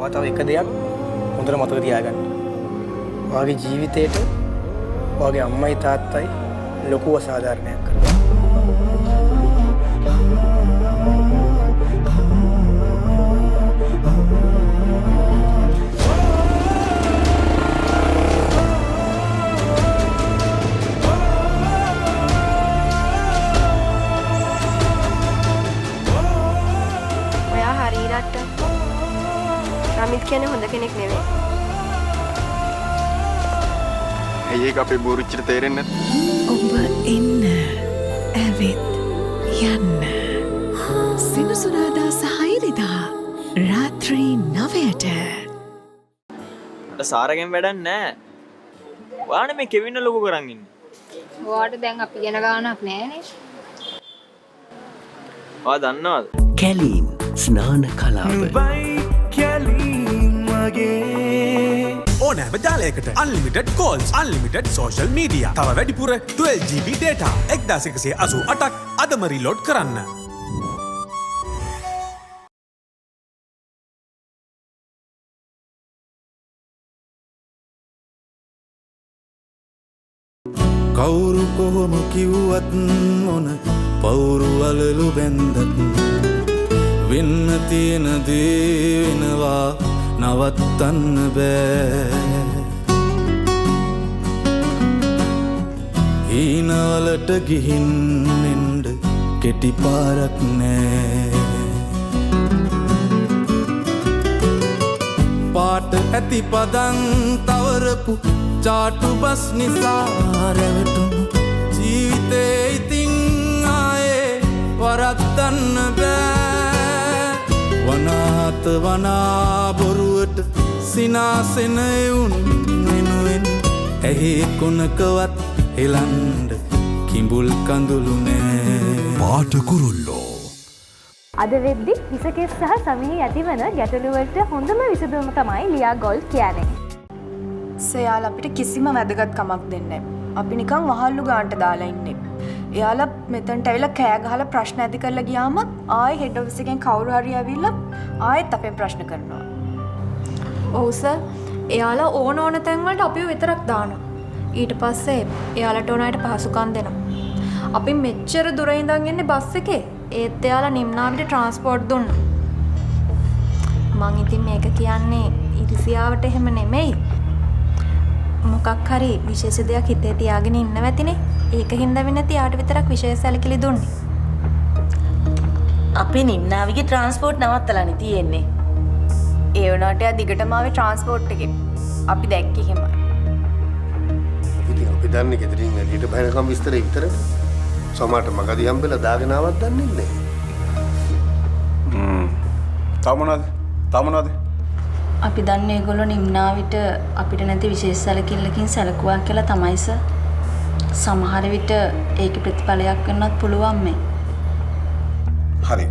තව එක දෙයක් හොඳට මතක තියාගන්න. ඔයාගේ ජීවිතේට ඔයාගේ අම්මයි තාත්තයි ලොකු අසාධාරණයක් කරනවා. ඔයා හරියට රමිත් කියන්නේ හොඳ කෙනෙක් නෙවෙයි. ඇයි ඒක අපේ බෝරුච්චිට තේරෙන්නේ නැත්තේ? ඔබ එන්න ඇවිත් යන්න සිනසුනාදා සහ ඉරිදා රාත්‍රී 9ට. සාරගෙන් වැඩක් නැහැ. ඔයානේ මේ කෙවින්න ලොකු කරන් ඉන්නේ. ඔයාට දැන් අපි ගැන ගානක් නැහැනේ. ඔයා දන්නවද? කැලීම් ස්නාන කලාව ඕනෑම ජාලයකට unlimited calls, unlimited social media. තව වැඩිපුර 12GB data 1188ක් අදම රීලෝඩ් කරන්න. කවුරු කොහොම කිව්වත් මොන පවුරු වලලු බැන්දත් වෙන්න තියෙන දේ වෙනවා නවත්තන්න බෑ. හීනවලට ගිහින් එන්ඩ කෙටි පාරක් නෑ. පාට ඇති පදන් තවරපු චාටු බස් නිසා රැවටුණු ජීවිතේ ඉතින් ආයේ වරද්දන්න බෑ. වනාත වනා බොරුවට සිනාසෙනයුන් වෙනුවෙන් ඇහි කොනකවත් එලන්ඩ කිඹුල් කඳුළු නෑ. පාට කුරුල්ලෝ අද වෙද්දි හිසකෙස් සහ සමහි ඇතිවන ගැටලුවලට හොඳම විසඳුම තමයි ලියා ගෝල්ඩ් කියන්නේ. එයාලා අපිට කිසිම වැදගත්කමක් දෙන්නේ නැහැ. අපි නිකන් වහල්ලු ගානට දාලා ඉන්නේ. එයාලා මෙතනට ඇවිල්ලා කෑ ගහලා ප්‍රශ්න ඇති කරලා ගියාම ආයෙ හෙඩ් ඔෆිස් එකෙන් කවුරු හරි ඇවිල්ලා ආයෙත් අපෙන් ප්‍රශ්න කරනවා. ඔව් සර්. එයාලා ඕන තැන් වලට අපිව විතරක් දානවා. ඊට පස්සේ එයාලට ඕන අයට පහසුකම් දෙනවා. අපි මෙච්චර දුර ඉඳන් ඉන්නේ බස් එකේ. ඒත් එයාලා නිම්නාවිට ට්‍රාන්ස්පෝර්ට් දුන්නා. මං ඉතින් මේක කියන්නේ ඉරිසියාවට එහෙම නෙමෙයි. මොකක් හරි විශේෂ දෙයක් හිතේ තියාගෙන ඉන්න වැතිනේ. ඒක හින්දා වෙන්නේ නැති යාට විතරක් විශේෂ සැලකිලි දුන්නේ. අපේ නිම්නාවිගේ ට්‍රාන්ස්පෝර්ට් නවත්තලානේ තියෙන්නේ. ඒ වුණාට එයා දිගටම ආවේ ට්‍රාන්ස්පෝර්ට් එකේ. අපි දැක්කේ එහෙමයි. ඉතින් අපි දන්නේ ගෙදරින් එළියට බහිනකම් විස්තරේ විතරද? සමහරට මගදී හම්බෙලා දාගෙන ආවත් දන්නේ නැහැ. තව මොනවද? අපි දන්නේ ඒගොල්ලෝ නිම්නාවිට අපිට නැති විශේෂ සැලකිල්ලකින් සැලකුවා කියලා තමයි සර්. සමහර විට ඒකේ ප්‍රතිඵලයක් වෙන්නත් පුළුවන් මේ. හරි.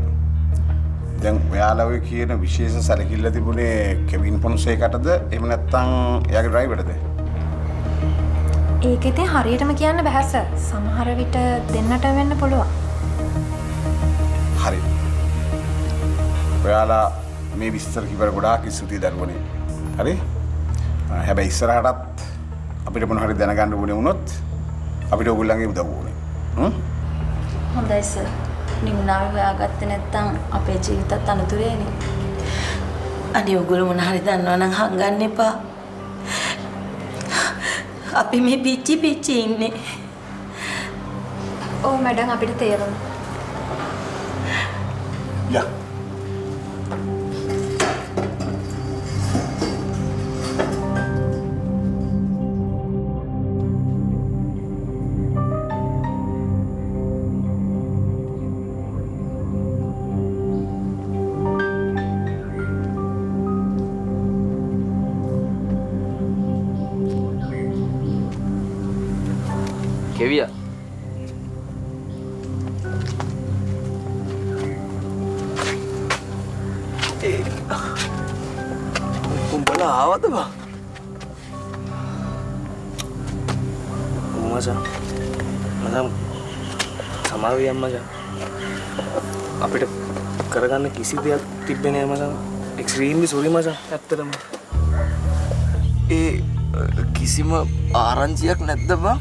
දැන් ඔයාලා ඔය කියන විශේෂ සැලකිල්ල තිබුණේ කෙවින් පොන්සේකටද එහෙම නැත්නම් එයාගේ ඩ්‍රයිවර්ටද? ඒක ඉතින් හරියටම කියන්න බෑ සර්. සමහර විට දෙන්නට වෙන්න පුළුවන්. හරි. ඔයාලා මේ විස්තර කිව්වට ගොඩාක් ස්තුතියි දරුවනේ. හරි? හැබැයි ඉස්සරහටත් අපිට මොන හරි දැනගන්න ඕනේ වුණොත් අපිට ඕගොල්ලන්ගේ උදව්ව ඕනේ. හොඳයි සර්. නිම්නාවි හොයාගත්තේ නැත්නම් අපේ ජීවිතත් අනතුරේනේ. අනේ ඔයගොල්ලෝ මොන හරි දන්නවා නම් හංගන්න එපා. අපි මේ පිච්චි ඉන්නේ. ඔව් මැඩම් අපිට තේරුණා. යා. කෙවියා උඹලා ආවද බං? මචං සමාව යන්න මචං. අපිට කරගන්න කිසි දෙයක් තිබ්බේ නෑ මචං. එක්ස්ට්‍රීම්ලි සෝරි මචං ඇත්තටම. ඒ කිසිම ආරංචියක් නැද්ද බං?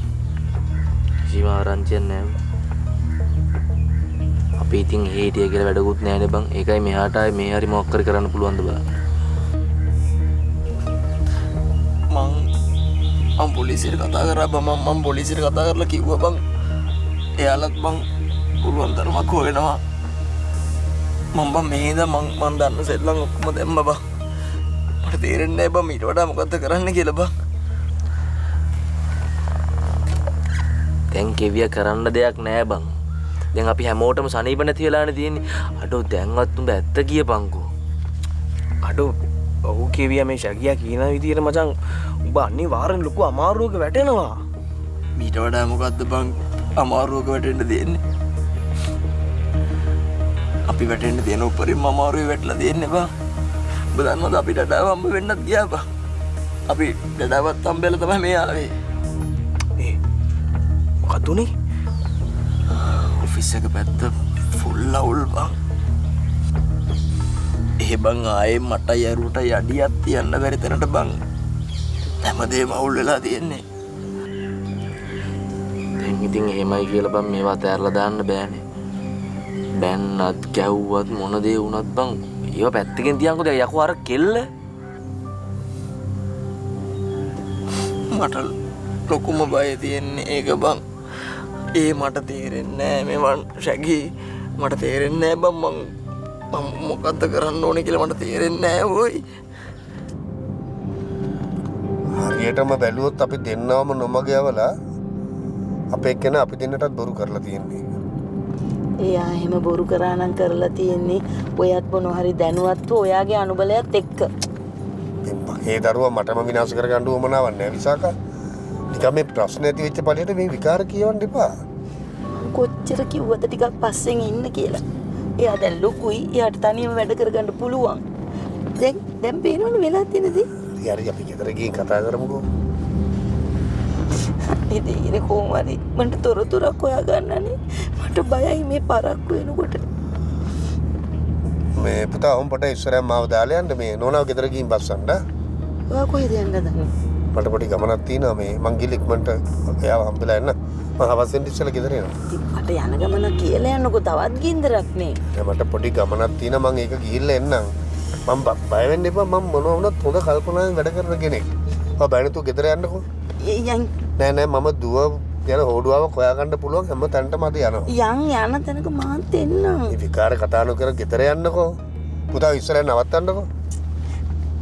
කිසිම ආරංචියක් නැහැ. අපි ඉතින් හේටිය කියලා වැඩකුත් නැහැනේ බං. ඒකයි මෙහාට ආයේ මේ හරි මොකක් කර කරන්න පුළුවන්ද බං? මං පොලිසියට කතා කරා බං. මං පොලිසියට කතා කරලා කිව්වා බං. එයාලත් බං පුළුවන් තරමක් හොයනවා. මං බං මේද මං දන්න සෙල්ලම් ඔක්කොම දැම්ම බං. මට තේරෙන්නේ නැහැ බං ඊට වඩා මොකද්ද කරන්න කියලා බං. දැන් කෙවිය කරන්න දෙයක් නැහැ බං. දැන් අපි හැමෝටම සනීප නැති වෙලානේ තියෙන්නේ. අඩෝ දැන්වත් උඹ ඇත්ත කියපන්කෝ. අඩෝ ඔව් කෙවියා මේ ශගියා කියන විදියට මචං උඹ අනිවාර්යෙන් ලොකු අමාරුවක වැටෙනවා. ඊට වඩා මොකද්ද බං අමාරුවක වැටෙන්න දෙන්නේ? අපි වැටෙන්න තියෙන උඩරින්ම අමාරුවේ වැටලා දෙන්නේ බං. ඔබ දන්නවද අපි ඩඩාව හම්බ වෙන්නත් ගියා බං. අපි ඩඩාවත් හම්බෙලා තමයි මේ ආවේ. මොකද උනේ? ඔෆිස් එක පැත්ත ෆුල් අවුල් බං. ඒ බං ආයේ මට යරුට යඩියක් තියන්න බැරි තැනට බං. හැමදේම අවුල් වෙලා තියෙන්නේ. දැන් ඉතින් එහෙමයි කියලා බං මේවා තෑරලා දාන්න බෑනේ. බැන්නත් ගැව්වත් මොන දේ වුණත් බං ඒව පැත්තකින් තියන්කෝ. දැන් යකෝ අර කෙල්ල මට ලොකුම බය තියෙන්නේ ඒක බං. ඒ මට තේරෙන්නේ නෑ මෙවන් ශැගී. මට තේරෙන්නේ නෑ බං මං මොකද්ද කරන්න ඕනේ කියලා මට තේරෙන්නේ නෑ ඕයි. හරියටම බැලුවොත් අපි දෙන්නවම නොමග යවලා අපේ කෙන අපි දෙන්නටත් බොරු කරලා තියෙන්නේ. එයා එහෙම බොරු කරා නම් කරලා තියෙන්නේ ඔයත් මොනවා හරි දැනුවත්ව ඔයාගේ අනුබලයත් එක්ක. ඒ දරුවා මටම විනාශ කරගන්න උවමනාවක් නැහැ විසාකා. නිකන් මේ ප්‍රශ්න ඇති වෙච්ච පළියට මේ විකාර කියවන්න එපා. කොච්චර කිව්වද ටිකක් පස්සෙන් ඉන්න කියලා. එයා දැන් ලොකුයි. එයාට තනියම වැඩ කරගන්න පුළුවන්. දැන් පේනවනේ වෙලා තියෙන දේ. හරි අපි ගෙදර ගිහින් කතා කරමුකෝ. ඉතින් කොහොම හරි මන්ට තොරතුරක් හොයාගන්නනේ. මට බයයි මේ පරක්කු වෙනකොට. මේ පුතා උඹට ඉස්සරහ මාව දාලා යන්න මේ නෝනාව ගෙදර ගිහින් බස්සන්න. ඔයා කොහෙද යන්නද? මට පොඩි ගමනක් තියෙනවා මේ මං ගිහලා ඉක්මනට එයාව හම්බෙලා එන්න. මං හවසෙන් ඉස්සෙල්ලා ගෙදර එනවා. මට යන ගමන කියලා යන්නකෝ තවත් ගින්දරක් නේ. මට පොඩි ගමනක් තියෙනවා මං ඒක ගිහිල්ලා එන්නම්. මං බය වෙන්න එපා. මං මොනවා වුණත් හොඳ කල්පනාවෙන් වැඩ කරන කෙනෙක්. ඔයා බය නැතුව ගෙදර යන්නකෝ. යන් නෑ මම දුව යන හොඩුවාවක් හොයාගන්න පුළුවන් හැම තැනටම අද යනවා. යන තැනක මාත් එන්නම්. මේ විකාර කතා නොකර ගෙදර යන්නකෝ. පුතා ඉස්සරහ නවත්තන්නකෝ.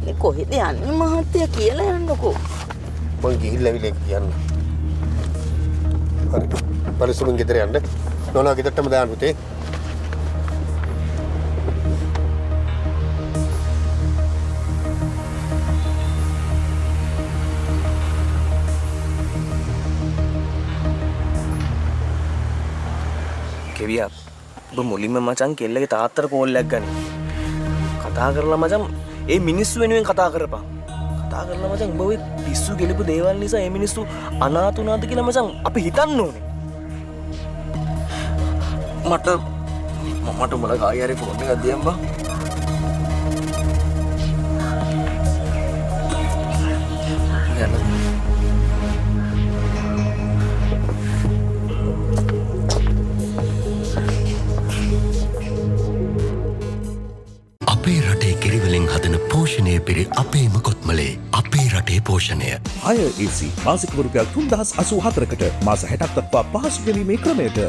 මේ කොහෙද යන්නේ මහත්තයා කියලා යන්නකෝ. මං ගිහිල්ලා විලේ කියන්න. හරි. පරිස්සමෙන් ගෙදර යන්න. නෝනා ගෙදරටම දාන්න පුතේ. කෙවියා ඔබ මුලින්ම මචං කෙල්ලගේ තාත්තට කෝල් එකක් ගන්න. කතා කරලා මචං ඒ මිනිස්සු වෙනුවෙන් කතා කරපන්. කතා කරලා මචං උඹ ඔය පිස්සු ගෙලපු දේවල් නිසා මේ මිනිස්සු අනාථ උනාද කියලා මචං අපි හිතන්න ඕනේ. මට උඹලා කාගේ හරි ෆෝන් එකක් දියම් බං. අපේ රටේ කිරිවලින් හදන පෝෂණය පිරි අපේම කොත්මලේ අපේ රටේ පෝෂණය. අය AC මාසික රුපියල් 3084කට මාස 60ක් දක්වා පහසු ගැනීමේ ක්‍රමයට.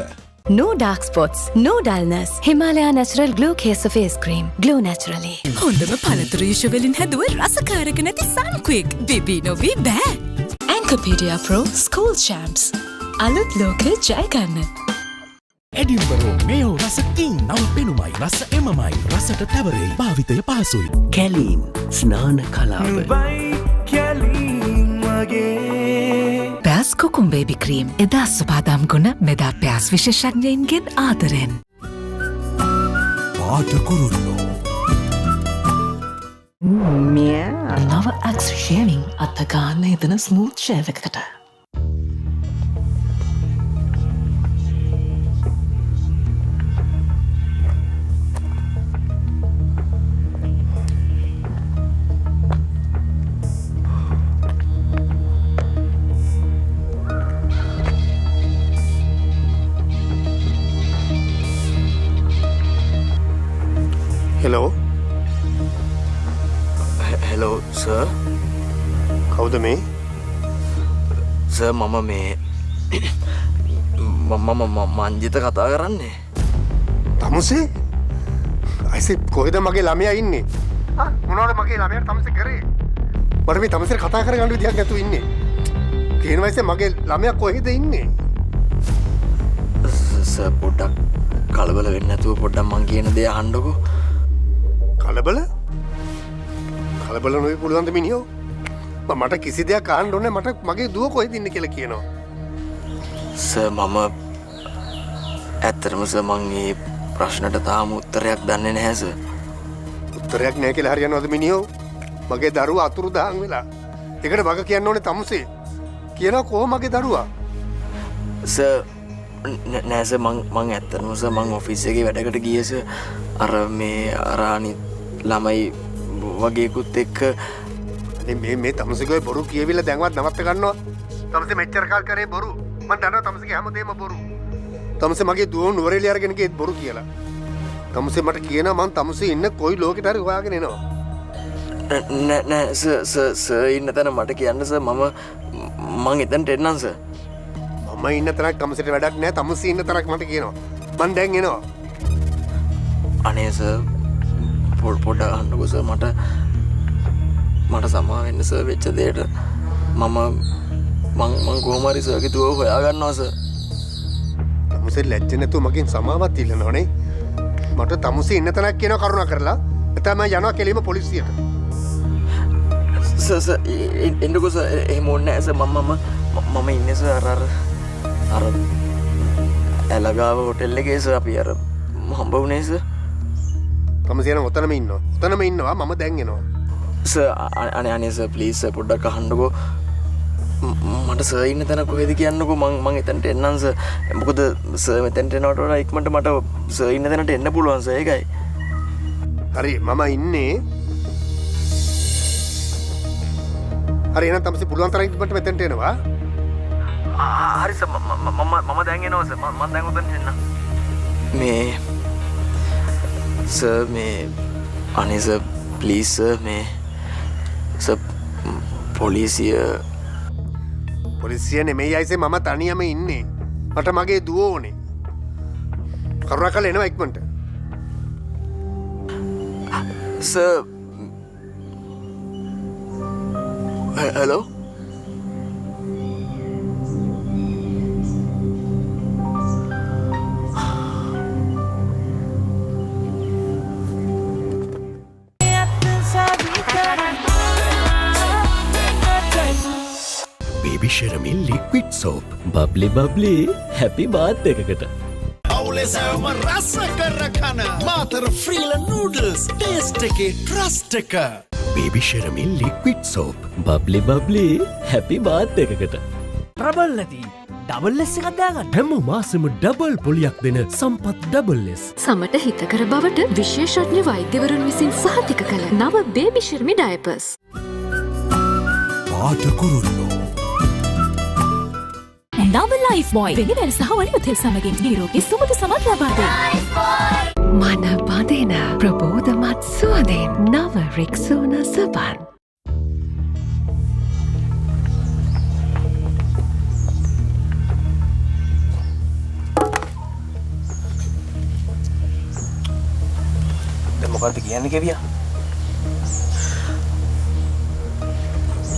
No dark spots, no dullness. Himalaya Natural Glow Case Face Cream. Glow naturally. හොඳම පළතුරු යුෂවලින් හැදුව රසකාරක නැති Sunquick. බිබී නොවී බෑ. Anchorpedia Pro School Champs. අලුත් ලෝකේ ජය ගන්න. එඩින්බරෝ මේෝ රස කින් නව පෙනුමයි රස එමමයි රසට තැවරේ භාවිතය පහසුයි. කැලීන් ස්නාන කලාව. පැස් කොකුම් බේබි ක්‍රීම් එදා සුපාදාම් ගුණ මෙදා පැස් විශේෂඥයින්ගෙන් ආදරෙන්. පාට කුරුල්ලෝ නව ඇක්ස් ෂේවිං අත්තගාන්න එදන ස්මූත් ෂේවකට. හෙලෝ සර් කවුද මේ? සර් මම මේ මංජිත කතා කරන්නේ. තමුසේ? අයිසේ කොහෙද මගේ ළමයා ඉන්නේ? මොනවද මගේ ළමයාට තමුසේ කරේ? මට මේ තමුසේ කතා කරගන්න විදියක් නැතුව ඉන්නේ. කියන වයසේ මගේ ළමයා කොහෙද ඉන්නේ? සර් පොඩ්ඩක් කලබල වෙන්නේ නැතුව පොඩ්ඩක් මං කියන දේ අහන්නකෝ. කලබල? කලබල නොවී පුළුවන් ද මිනිහෝ? මට කිසි දෙයක් අහන්න ඕනේ. මට මගේ දුව කොහෙද ඉන්නේ කියලා කියනවා. සර් මම ඇත්තටම සර් මං මේ ප්‍රශ්නට තාම උත්තරයක් දන්නේ නැහැ සර්. උත්තරයක් නැහැ කියලා හරියනවද මිනිහෝ? මගේ දරුවා අතුරුදහන් වෙලා. ඒකට වග කියන්න ඕනේ තමුසේ. කියනවා කොහොම මගේ දරුවා? සර් නෑ සර් මං ඇත්තටම සර් මං ඔෆිස් එකේ වැඩකට ගියේ සර්. අර මේ අර අනිත් ළමයි වගේකුත් එක්ක මේ තමුසේගේ බොරු කියවිලා දැන්වත් නවත්ත ගන්නවා. තමුසේ මෙච්චර කාල කරේ බොරු. මම දන්නවා තමුසේගේ හැමදේම බොරු. තමුසේ මගේ දුව නුවරඑළිය අරගෙන ගියේත් බොරු කියලා. තමුසේ මට කියනවා මං තමුසේ ඉන්න කොයි ලෝකෙට හරි හොයාගෙන එනවා. නෑ සර් ඉන්න තැන මට කියන්න සර් මං එතනට එන්නම් සර්. මම ඉන්න තරක් තමුසේට වැඩක් නෑ. තමුසේ ඉන්න තරක් මට කියනවා. මං දැන් එනවා. අනේ සර් පොඩ්ඩක් අහන්නකෝ සර් මට සමා වෙන්න සර් වෙච්ච දෙයට මං කොහොම හරි සර්ගේ දුව හොයාගන්නවා සර්. තමුසේ ලැජ්ජ නැතුව මගෙන් සමාවක් ඉල්ලනවනේ. මට තමුසේ ඉන්න තැනක් කියනවා කරුණා කරලා. එතන මම යනවා කෙලිම පොලිසියට. සර් එන්නකෝ සර් එහෙම ඕනේ නැහැ සර් මම ඉන්නේ සර් අර ඇලගාව හොටෙල් එකේ සර් අපි අර හම්බ වුණේ සර්. තමුසේ නම් ඔතනම ඉන්නවා. ඔතනම ඉන්නවා. මම දැන් එනවා. සර් අනේ සර් ප්ලීස් සර් පොඩ්ඩක් අහන්නකෝ. මට සර් ඉන්න තැන කොහෙද කියන්නකෝ මං එතනට එන්නම් සර්. මොකද සර් මෙතනට එනවට වඩා ඉක්මනට මට සර් ඉන්න තැනට එන්න පුළුවන් සර් ඒකයි. හරි මම ඉන්නේ. හරි එහෙනම් තමුසේ පුළුවන් තරම් ඉක්මනට මෙතනට එනවා. හරි සර් මම දැන් එනවා සර් මම දැන් උතන් එන්න. මේ සර් මේ අනේ සර් ප්ලීස් සර් මේ සර් පොලිසිය නෙමෙයි අයිසේ මම තනියම ඉන්නේ. මට මගේ දුව ඕනේ. කරුණාකරලා එනවා ඉක්මනට. සර් හෙලෝ බේබි ශරමින් liquid soap. Bubbly happy bath එකකට. අවුලේ සෑම රස කර කන මාතර ෆ්‍රීල නූඩල්ස් ටේස්ට් එකේ ට්‍රස්ට් එක. බේබි ශරමින් liquid soap. Bubbly happy bath එකකට. ප්‍රබල් නැති ඩබල් ලෙස් එකක් දාගන්න. හැම මාසෙම ඩබල් පොලියක් දෙන සම්පත් ඩබල් ලෙස්. සමට හිතකර බවට විශේෂඥ වෛද්‍යවරුන් විසින් සහතික කළ නව බේබි ශර්මි ඩයපර්ස්. පාට කුරුල්ලෝ නව ලයිෆ් බොයි වෙනිදැන සහ වලිම තෙල් සමගින් නිරෝගී සුමුදු සමත් ලබා දෙයි. මන බඳින ප්‍රබෝධමත් සුවඳෙන් නව රික්සෝන සබන්. දැන් මොකද්ද කියන්නේ කෙවියා?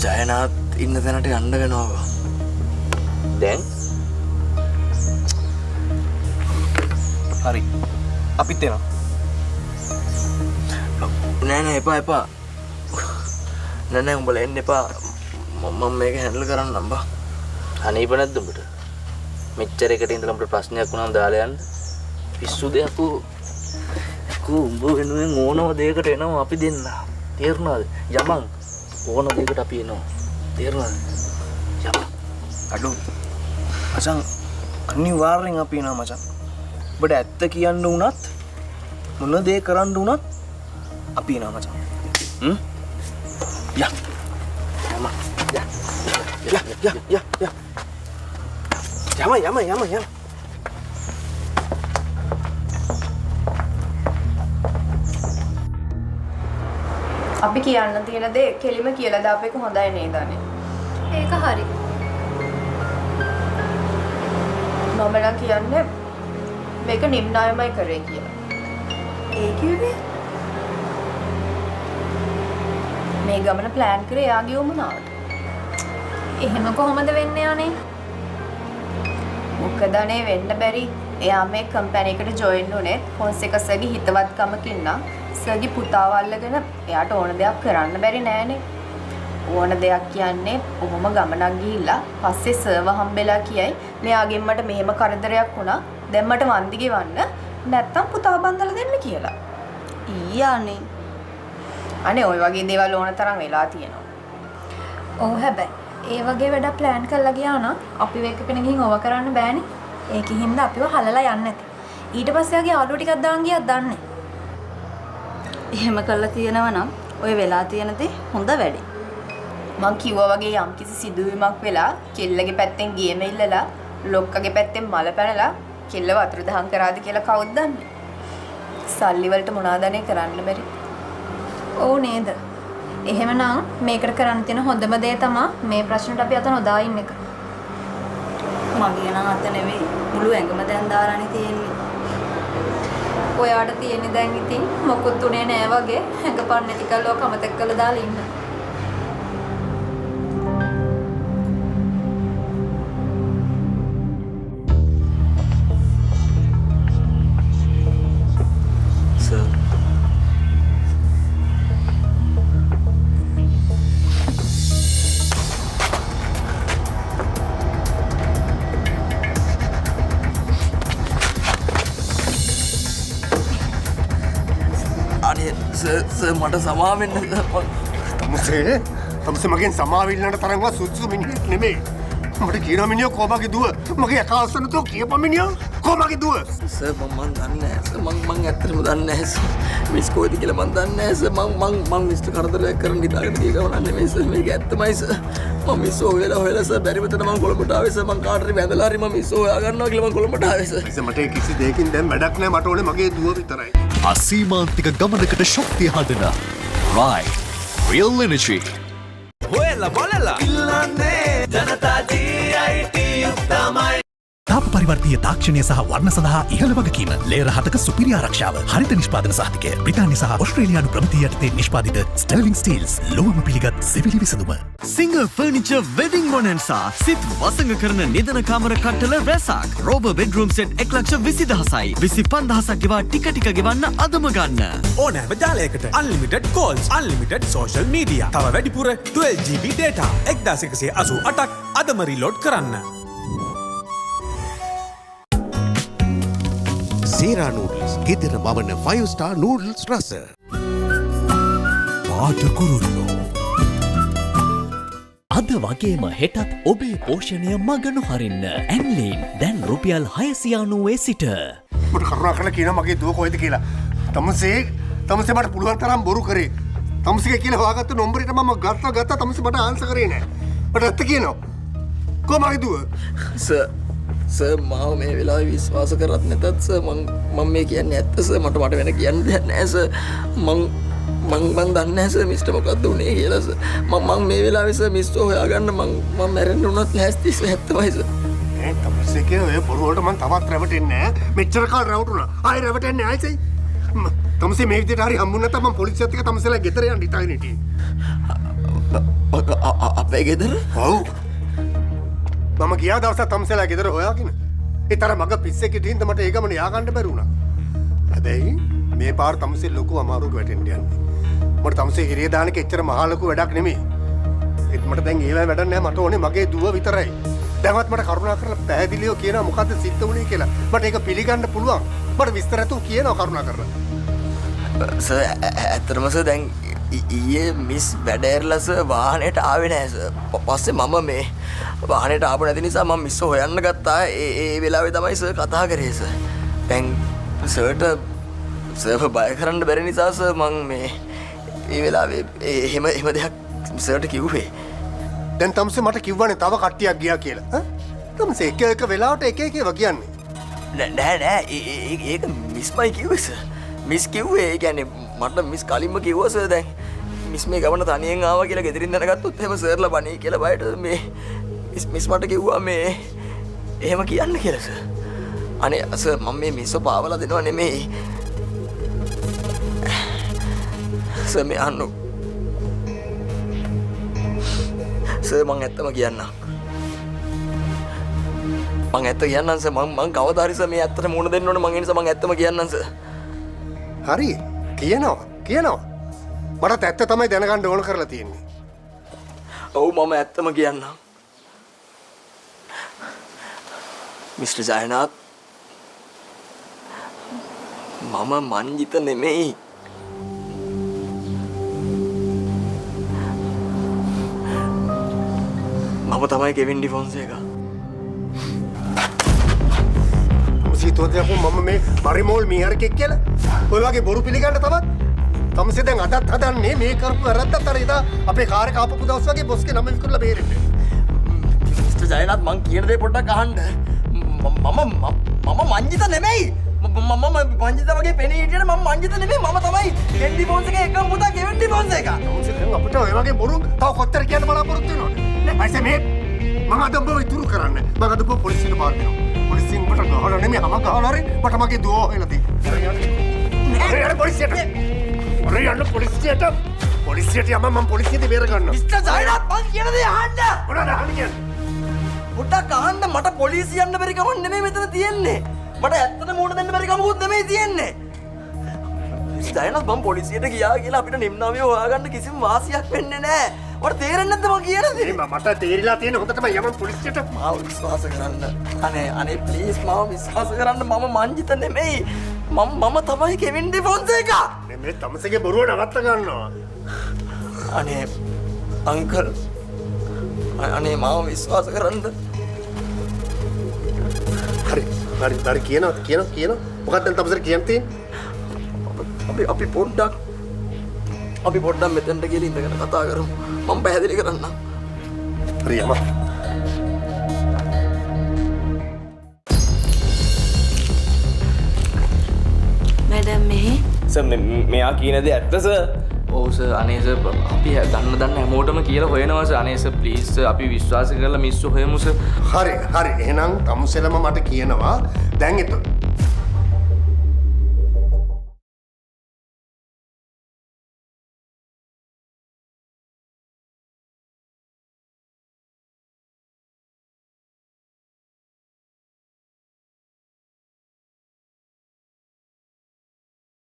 ජයනාත් ඉන්න තැනට යන්න වෙනවා. දැන් හරි අපිත් එනවා. නෑ එපා නෑ උඹලා එන්න එපා. මම මේක හැන්ඩල් කරන්නම් බා. අනීප නැද්ද උඹට? මෙච්චර එකට ඉඳලා උඹට ප්‍රශ්නයක් වුණාම දාලා යන්න. පිස්සු දෙයක් උඹ වෙනුවෙන් ඕනම දෙයකට එනවා අපි දෙන්න. තේරුණාද? යමන් ඕන දෙයකට අපි එනවා. තේරුණාද? යමන්. අඩු. මචං අනිවාර්යෙන් අපි එනවා මචං. ඔබට ඇත්ත කියන්න වුණත් මොන දේ කරන්න වුණත් අපි එනවා මචං. යම්. යම. අපි කියන්න තියෙන දේ කෙලිම කියලා දාපු එක හොඳයි නේද අනේ? ඒක හරි. මම නම් කියන්නේ මේක නිම්නායමයි කරේ කියලා. ඒ කිව්වේ මේ ගමන ප්ලෑන් කරේ එයාගේ උමනාවට. එහෙම කොහොමද වෙන්නේ අනේ? මොකද අනේ වෙන්න බැරි. එයා මේ කම්පැනි එකට ජොයින් වුණේ ෆොන්සේකා සර්ගේ හිතවත්කමකින් නම් සර්ගේ පුතාව අල්ලගෙන එයාට ඕන දෙයක් කරන්න බැරි නෑනේ. ඕන දෙයක් කියන්නේ ඔහොම ගමනක් ගිහිල්ලා පස්සේ සර්ව හම්බෙලා කියයි මෙයාගෙන් මට මෙහෙම කරදරයක් වුණා දැන් මට වන්දි ගෙවන්න නැත්තම් පුතාව බන්දලා දෙන්න කියලා. ඊයානේ. අනේ ওই වගේ දේවල් ඕන තරම් වෙලා තියෙනවා. ඔව් හැබැයි ඒ වගේ වැඩ ප්ලෑන් කරලා ගියා නම් අපිව එකගෙන ගිහින් ඕව කරන්න බෑනේ. ඒකෙන් හින්දා අපිව හලලා යන්නේ නැති. ඊට පස්සේ ආගේ ආලු ටිකක් දාන් ගියත් දන්නේ. එහෙම කළා තියෙනවා නම් ඔය වෙලා තියෙන දේ හොඳ වැඩි. මං කිව්වා වගේ යම්කිසි සිදුවීමක් වෙලා කෙල්ලගේ පැත්තෙන් ගියම ඉල්ලලා ලොක්කගේ පැත්තෙන් මල පැනලා කෙල්ල වතුර දහම් කරාද කියලා කවුද දන්නේ? සල්ලි වලට මොනවාද අනේ කරන්න බැරි. ඔව් නේද? එහෙමනම් මේකට කරන්න තියෙන හොඳම දේ තමයි මේ ප්‍රශ්නට අපි අත නොදා ඉන්න එක. මගේ නම් අත නෙවෙයි මුළු ඇඟම දැන් දාලානේ තියෙන්නේ. ඔයාට තියෙන්නේ දැන් ඉතින් මොකුත් උනේ නෑ වගේ හැඟපන් නැති කල්ලෝ කමතෙක් කළා දාලා ඉන්න. මට සමාවෙන්න තමසේ මගෙන් සමාවිල්ලට තරන්වා සුත්සු මිනිහෙක් නෙමේ. මට කියන මිනිියෝ කෝමගේ දුව මගේ අකාසනතෝ කියප මිනිියෝ කෝමගේ දුව මන් දන්න ඇස මං ඇත්තරම දන්න ඇස මිස්කෝති කියල මන් දන්න ඇස මං විස්ට කරදරයක් කර නිතාගට ගවන්න මේස මේ ඇත්තමයිස ම මිස්සෝ වෙලා හොලස බැරිමත මං කොළපටාවස මං කාටරි වැදලාරිම මිස්සෝ යාගන්නවා කියලම කොළපටාවස මට කිසි දෙකින් දැම් වැඩක් නෑ මට ඕනේ මගේ දුව විතරයි. අසීමාන්තික ගමනකට ශක්තිය හදන රයි රියල් එනර්ජි හොයලා බලලා ඉල්ලන්නේ ජනතා GIT උත්තමයි. තාප පරිවර්තීය තාක්ෂණය සහ වර්ණ සඳහා ඉහළ වගකීම ලේර 7ක සුපිරි ආරක්ෂාව හරිත නිෂ්පාදන සහතිකය බ්‍රිතාන්‍ය සහ ඕස්ට්‍රේලියානු ප්‍රමිතිය යටතේ නිෂ්පාදිත ස්ටර්ලිං ස්ටීල්ස් ලොවම පිළිගත් සිවිලි විසඳුම. සිංහ ෆර්නිචර් වෙඩිං මොනන්සා සිත් වසඟ කරන නිදන කාමර කට්ටල රැසක් රෝබ බෙඩ්රූම් සෙට් 1,20,000යි 25,000ක් ගෙවා ටික ගෙවන්න අදම ගන්න. ඕනෑම ජාලයකට unlimited calls, unlimited social media. තව වැඩිපුර 12GB data 1188ක් අදම රීලෝඩ් කරන්න. Zera noodles ගෙදර මවන 5-star noodles රස. පාට කුරුල්ලෝ අද වගේම හෙටත් ඔබේ පෝෂණය මග නොහරින්න ඇන්ලීන් දැන් රුපියල් 690 සිට මට කරුණා කරලා කියන මගේ දුව කොහෙද කියලා. තමසේ මට පුළුවන් තරම් බොරු කරේ. තමසේ කියලා හොයාගත්ත නම්බරේට මම ගත්තා තමසේ මට ආන්සර් කරේ නෑ. මට ඇත්ත කියනවා. කොහමද දුව? මාව මේ වෙලා විශ්වාස කරත් නැතත් මං මේ කියන්නේ ඇත්තස මට වෙන කියන්න දෙයක් නෑස මං දන්න ඇස මිස්ට මොකක්ද වනේ කියලස මං මේ වෙලා විස මිස්ටෝ හොයාගන්න මං මැරෙන්න්න උනත් ලැස්තිස ඇත්තවයිස තමසේකය ඔය පොරුවට මන් තවත් රැවටෙන්නේ මෙච්චර කාල රැවටුණා ආයෙ රැවටෙන්නේ ආයිසයි තමසේ මේ විදිහට හරි හම්බුනේ නැත්නම් මං පොලිසියත් එක්ක තමසේලා ගෙදර යන්න හිතාගෙන හිටියේ අපේ ගෙදර ඔව් මම ගියා දවසක් තමසේලා ගෙදර හොයාගෙන ඒ තරම් මග පිස්සෙක් හිටින්ද මට ඒ ගමන යා ගන්න බැරි වුණා. හැබැයි මේ පාර තමසේ ලොකු අමාරුවක වැටෙන්න යන්නේ. මට තමසේ හිරිය දාන එක එච්චර මහා ලොකු වැඩක් නෙමෙයි. ඒත් මට දැන් ඒවයි වැඩක් නැහැ මට ඕනේ මගේ දුව විතරයි. දැන්වත් මට කරුණා කරලා පැහැදිලිව කියනවා මොකද්ද සිද්ධ වුනේ කියලා. මට ඒක පිළිගන්න පුළුවන්. මට විස්තර ඇතුව කියනවා කරුණා කරලා. සර් ඇත්තටම සර් දැන් ඊයේ මිස් වැඩෑරලස වාහනයට ආවේ නැහැ සර්. පස්සේ මම මේ වාහනයට ආපු නැති නිසා මම මිස් හොයන්න ගත්තා. ඒ වෙලාවේ තමයි සර් කතා කරේ සර්. දැන් සර්ට සර්ව බය කරන්න බැරි නිසා සර් මං මේ ඒ වෙලාවේ එහෙම දෙයක් සර්ට කිව්වේ. දැන් තමසේ මට කිව්වනේ තව කට්ටියක් ගියා කියලා. ඈ? තමසේ එක වෙලාවට එක ඒවා කියන්නේ. නෑ ඒක මිස්මයි කිව්වේ සර්. මිස් කිව්වේ ඒ කියන්නේ මට මිස් කලින්ම කිව්වා සර් දැන් මිස් මේ ගමන තනියෙන් ආවා කියලා ගෙදරින් දැනගත්තොත් එහෙම සර්ලා බණී කියලා බයට මේ මිස් මට කිව්වා මේ එහෙම කියන්න කියලා සර්. අනේ සර් මම මේ මිස්ව පාවලා දෙනව නෙමෙයි. සර් මේ අහන්න. සර් මං ඇත්තම කියන්නම්. මං ඇත්ත කියන්නම් සර් මං කවදා හරි සර් මේ ඇත්තට මුණ දෙන්න ඕනේ මං ඒ නිසා මං ඇත්තම කියන්නම් සර්. හරි කියනවා මටත් ඇත්ත තමයි දැනගන්න ඕන කරලා තියෙන්නේ. ඔව් මම ඇත්තම කියන්නම්. මිස්ටර් ජයනාත් මම මංජිත නෙමෙයි. මම තමයි කෙවින් ඩිෆොන්සේකා. සිතුවදයක්ම මම මේ මරිමෝල් මීහරකෙක් කියලා ඔය වගේ බොරු පිළිගන්න තවත් තමසේ දැන් අදත් හදන්නේ මේ කරපු වැරද්දත් අර එදා අපේ කාර් එක ආපපු දවස් වගේ බොස්ගේ නම විකුණලා බේරෙන්න. මිස්ටර් ජයනාත් මං කියන දේ පොඩ්ඩක් අහන්න. මම මංජිත නෙමෙයි. මම මංජිත වගේ පෙනී හිටියට මම මංජිත නෙමෙයි. මම තමයි කෙන් ඩිෆොන්සේගේ එකම පුතා කෙවින් ඩිෆොන්සේකා. තමසේ දැන් අපිට ඔය වගේ බොරු තව කොච්චර කියන්න බලාපොරොත්තු වෙනවද? අයිසේ මේ මම අද ඔබව ඉතුරු කරන්න. මම අද ඔබ පොලිසියට පාර දෙනවා. පොලිසියෙන් මට ගහලා නෙමෙයි හැම ගහලා හරි මට මගේ දුව හොයලා දෙන්න. යන්න පොලිසියට. යන්න පොලිසියට. පොලිසියට යම මම පොලිසියට බේර ගන්නවා. මිස්ටර් ජයනාත් මං කියන දේ අහන්න. මොනවද අහන්නේ? පොඩ්ඩක් අහන්න මට පොලිසිය යන්න බැරි කමක් නෙමෙයි මෙතන තියෙන්නේ. මට ඇත්තට මූණ දෙන්න බැරි කමකුත් නෙමෙයි තියෙන්නේ. මිස්ටර් ජයනාත් මම පොලිසියට ගියා කියලා අපිට නිම්නාවිය හොයාගන්න කිසිම වාසියක් වෙන්නේ නැහැ. මට තේරෙන්නේ නැද්ද මං කියන දේ? මට තේරිලා තියෙන හොඳටම යම පොලිසියට මාව විශ්වාස කරන්න. අනේ ප්ලීස් මාව විශ්වාස කරන්න මම මංජිත නෙමෙයි. මම තමයි කෙවින් ඩිෆොන්සේකා. මේ තමසේගේ බොරුව නවත්ත ගන්නවා. අනේ අංකල් අනේ මාව විශ්වාස කරන්න. හරි කියනවා. මොකක්ද දැන් තමසේට කියන්න තියෙන්නේ? අපි පොඩ්ඩක් මෙතෙන්ට ගිහලා ඉඳගෙන කතා කරමු. මම පැහැදිලි කරන්නම්. හරි යම. මැඩම් මෙහි සර් මෙයා කියන දේ ඇත්ත සර්? ඔව් සර් අනේ සර් අපි දන්න හැමෝටම කියලා හොයනවා සර්. අනේ සර් ප්ලීස් සර් අපි විශ්වාස කරලා මිස්සු හොයමු සර්. හරි එහෙනම් තමුසෙලම මට කියනවා දැන්